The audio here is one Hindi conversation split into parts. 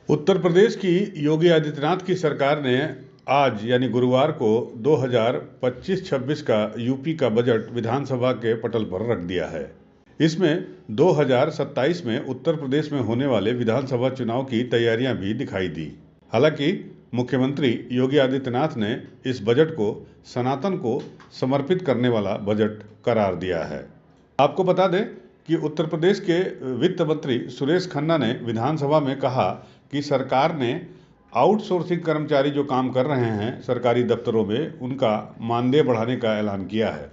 उत्तर प्रदेश की योगी आदित्यनाथ की सरकार ने आज यानी गुरुवार को 2025-26 का यूपी का बजट विधानसभा के पटल पर रख दिया है। इसमें 2027 में उत्तर प्रदेश में होने वाले विधानसभा चुनाव की तैयारियां भी दिखाई दी। हालांकि मुख्यमंत्री योगी आदित्यनाथ ने इस बजट को सनातन को समर्पित करने वाला बजट करार दिया है। आपको बता दें कि उत्तर प्रदेश के वित्त मंत्री सुरेश खन्ना ने विधानसभा में कहा कि सरकार ने आउटसोर्सिंग कर्मचारी जो काम कर रहे हैं सरकारी दफ्तरों में, उनका मानदेय बढ़ाने का ऐलान किया है।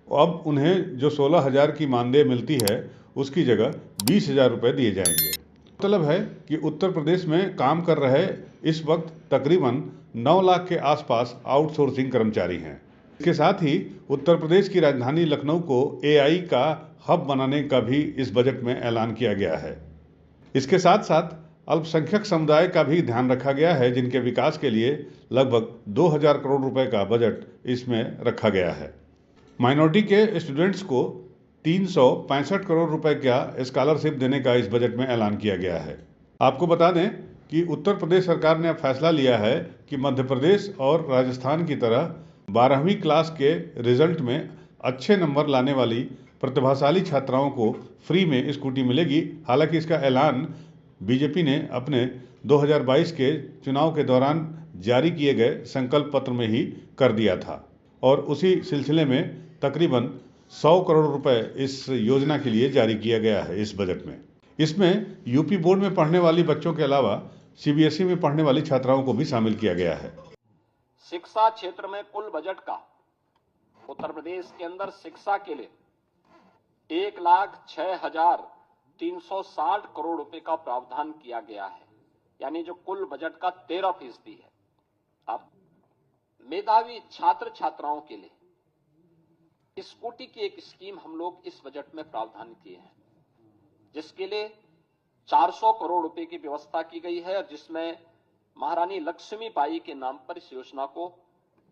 अब उन्हें जो 16,000 की मानदेय मिलती है उसकी जगह 20,000 रुपये दिए जाएंगे। मतलब है कि उत्तर प्रदेश में काम कर रहे इस वक्त तकरीबन 9 लाख के आसपास आउटसोर्सिंग कर्मचारी हैं। इसके साथ ही उत्तर प्रदेश की राजधानी लखनऊ को एआई का हब बनाने का भी इस बजट में ऐलान किया गया है। इसके साथ साथ अल्पसंख्यक समुदाय का भी ध्यान रखा गया है, जिनके विकास के लिए लगभग 2,000 करोड़ रुपए का बजट इसमें रखा गया है। माइनॉरिटी के स्टूडेंट्स को 365 करोड़ रुपए का स्कॉलरशिप देने का इस बजट में ऐलान किया गया है। आपको बता दें कि उत्तर प्रदेश सरकार ने अब फैसला लिया है कि मध्य प्रदेश और राजस्थान की तरह 12वीं क्लास के रिजल्ट में अच्छे नंबर लाने वाली प्रतिभाशाली छात्राओं को फ्री में स्कूटी मिलेगी। हालांकि इसका ऐलान बीजेपी ने अपने 2022 के चुनाव के दौरान जारी किए गए संकल्प पत्र में ही कर दिया था और उसी सिलसिले में तकरीबन 100 करोड़ रुपए इस योजना के लिए जारी किया गया है इस बजट में। इसमें यूपी बोर्ड में पढ़ने वाली बच्चों के अलावा सीबीएसई में पढ़ने वाली छात्राओं को भी शामिल किया गया है। शिक्षा क्षेत्र में कुल बजट का उत्तर प्रदेश के अंदर शिक्षा के लिए 1,06,360 करोड़ रुपए का प्रावधान किया गया है, यानी जो कुल बजट का 13% है। अब मेधावी छात्र छात्राओं के लिए स्कूटी की एक स्कीम हम लोग इस बजट में प्रावधान किए हैं, जिसके लिए 400 करोड़ रुपए की व्यवस्था की गई है और जिसमें महारानी लक्ष्मीबाई के नाम पर इस योजना को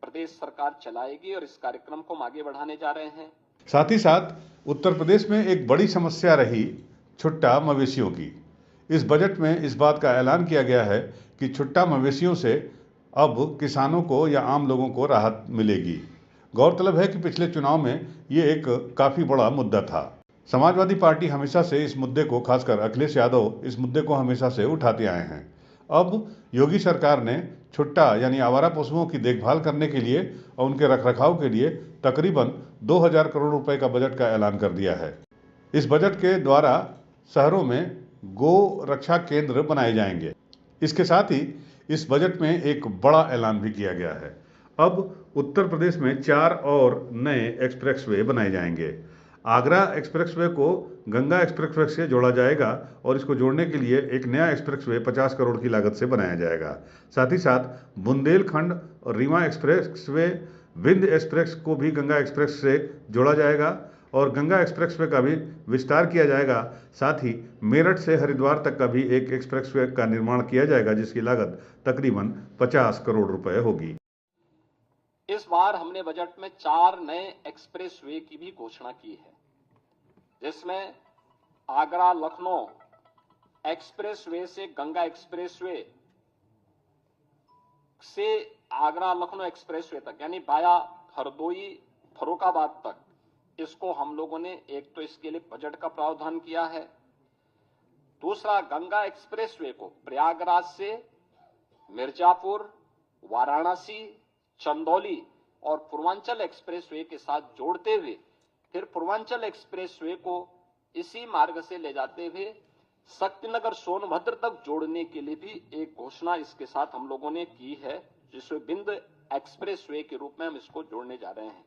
प्रदेश सरकार चलाएगी और इस कार्यक्रम को हम आगे बढ़ाने जा रहे हैं। साथ ही साथ उत्तर प्रदेश में एक बड़ी समस्या रही छुट्टा मवेशियों की। इस बजट में इस बात का ऐलान किया गया है कि छुट्टा मवेशियों से अब किसानों को या आम लोगों को राहत मिलेगी। गौरतलब है कि पिछले चुनाव में ये एक काफ़ी बड़ा मुद्दा था। समाजवादी पार्टी हमेशा से इस मुद्दे को, खासकर अखिलेश यादव इस मुद्दे को हमेशा से उठाते आए हैं। अब योगी सरकार ने छुट्टा यानी आवारा पशुओं की देखभाल करने के लिए और उनके रखरखाव के लिए तकरीबन 2,000 करोड़ रुपए का बजट का ऐलान कर दिया है। इस बजट के द्वारा शहरों में गो रक्षा केंद्र बनाए जाएंगे। इसके साथ ही इस बजट में एक बड़ा ऐलान भी किया गया है। अब उत्तर प्रदेश में 4 और नए एक्सप्रेसवे बनाए जाएंगे। आगरा एक्सप्रेसवे को गंगा एक्सप्रेसवे से जोड़ा जाएगा और इसको जोड़ने के लिए एक नया एक्सप्रेसवे 50 करोड़ की लागत से बनाया जाएगा। साथ ही साथ बुंदेलखंड और रीवा एक्सप्रेसवे, विंध्य एक्सप्रेस को भी गंगा एक्सप्रेस से जोड़ा जाएगा और गंगा एक्सप्रेसवे का भी विस्तार किया जाएगा। साथ ही मेरठ से हरिद्वार तक का भी एक एक्सप्रेसवे का निर्माण किया जाएगा, जिसकी लागत तकरीबन 50 करोड़ रुपए होगी। इस बार हमने बजट में 4 नए एक्सप्रेसवे की भी घोषणा की है, जिसमें आगरा लखनऊ एक्सप्रेसवे से गंगा एक्सप्रेसवे से आगरा लखनऊ एक्सप्रेसवे तक, यानी बाया हरदोई फर्रुखाबाद तक, इसको हम लोगों ने एक तो इसके लिए बजट का प्रावधान किया है। दूसरा, गंगा एक्सप्रेसवे को प्रयागराज से मिर्जापुर, वाराणसी, चंदौली और पूर्वांचल एक्सप्रेसवे के साथ जोड़ते हुए फिर पूर्वांचल एक्सप्रेसवे को इसी मार्ग से ले जाते हुए शक्तिनगर सोनभद्र तक जोड़ने के लिए भी एक घोषणा इसके साथ हम लोगों ने की है, जिसमें विंध्य एक्सप्रेसवे के रूप में हम इसको जोड़ने जा रहे हैं।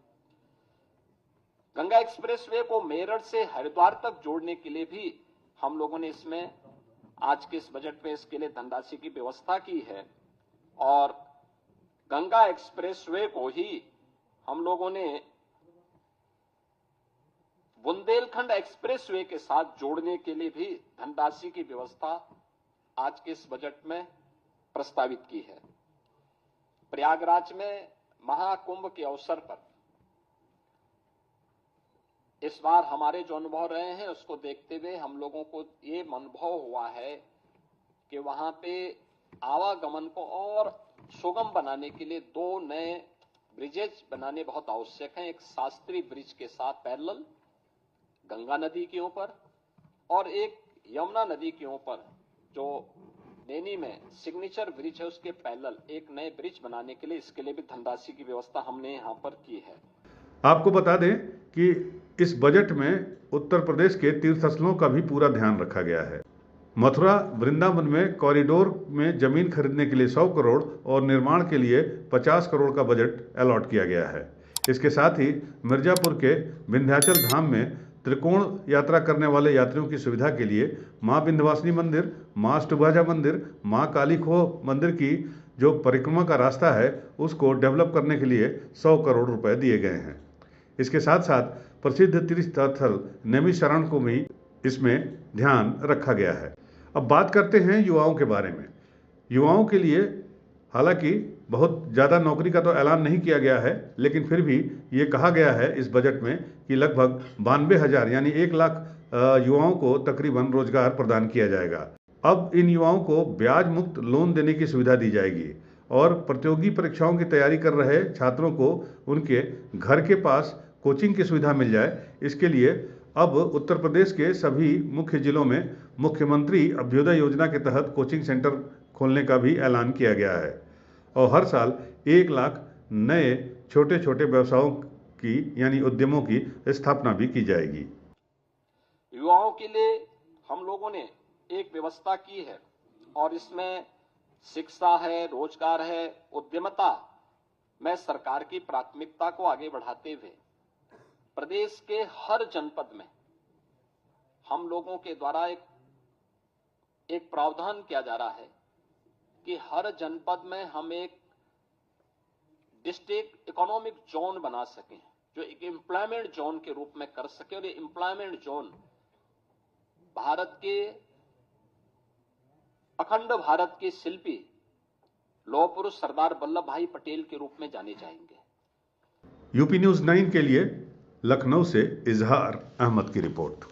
गंगा एक्सप्रेसवे को मेरठ से हरिद्वार तक जोड़ने के लिए भी हम लोगों ने इसमें आज के इस बजट में इसके लिए धनराशि की व्यवस्था की है और गंगा एक्सप्रेसवे को ही हम लोगों ने बुंदेलखंड एक्सप्रेसवे के साथ जोड़ने के लिए भी धनराशि की व्यवस्था आज के इस बजट में प्रस्तावित की है। प्रयागराज में महाकुंभ के अवसर पर इस बार हमारे जो अनुभव रहे हैं उसको देखते हुए हम लोगों को ये अनुभव हुआ है कि वहां पे आवागमन को और सुगम बनाने के लिए 2 नए ब्रिजेज बनाने बहुत आवश्यक हैं। एक शास्त्री ब्रिज के साथ पैरेलल गंगा नदी के ऊपर और एक यमुना नदी के ऊपर जो नैनी में सिग्नेचर ब्रिज है उसके पैरेलल एक नए ब्रिज बनाने के लिए, इसके लिए भी धनराशि की व्यवस्था हमने यहाँ पर की है। आपको बता दें कि इस बजट में उत्तर प्रदेश के तीर्थस्थलों का भी पूरा ध्यान रखा गया है। मथुरा वृंदावन में कॉरिडोर में जमीन खरीदने के लिए 100 करोड़ और निर्माण के लिए 50 करोड़ का बजट अलॉट किया गया है। इसके साथ ही मिर्जापुर के विंध्याचल धाम में त्रिकोण यात्रा करने वाले यात्रियों की सुविधा के लिए मां विंध्यवासिनी मंदिर, मां अष्टभुजा मंदिर, मां काली खोह मंदिर की जो परिक्रमा का रास्ता है उसको डेवलप करने के लिए 100 करोड़ रुपए दिए गए हैं। इसके साथ साथ प्रसिद्ध तीर्थ स्थल नैमिषारण्य को भी इसमें ध्यान रखा गया है। अब बात करते हैं युवाओं के बारे में। युवाओं के लिए हालांकि बहुत ज़्यादा नौकरी का तो ऐलान नहीं किया गया है, लेकिन फिर भी ये कहा गया है इस बजट में कि लगभग 92,000 यानी 1 लाख युवाओं को तकरीबन रोजगार प्रदान किया जाएगा। अब इन युवाओं को ब्याज मुक्त लोन देने की सुविधा दी जाएगी और प्रतियोगी परीक्षाओं की तैयारी कर रहे छात्रों को उनके घर के पास कोचिंग की सुविधा मिल जाए। इसके लिए अब उत्तर प्रदेश के सभी मुख्य जिलों में मुख्यमंत्री अभ्युदय योजना के तहत कोचिंग सेंटर खोलने का भी ऐलान किया गया है और हर साल 1 लाख नए छोटे छोटे व्यवसायों की यानी उद्यमों की स्थापना भी की जाएगी। युवाओं के लिए हम लोगों ने एक व्यवस्था की है और इसमें शिक्षा है, रोजगार है, उद्यमिता में सरकार की प्राथमिकता को आगे बढ़ाते हुए प्रदेश के हर जनपद में हम लोगों के द्वारा एक प्रावधान किया जा रहा है कि हर जनपद में हम एक डिस्ट्रिक्ट इकोनॉमिक जोन बना सकें जो एक एम्प्लॉयमेंट जोन के रूप में कर सके और ये एम्प्लॉयमेंट जोन भारत के अखंड भारत के शिल्पी लौह पुरुष सरदार वल्लभ भाई पटेल के रूप में जाने जाएंगे। यूपी न्यूज़ 9 के लिए लखनऊ से इजहार अहमद की रिपोर्ट।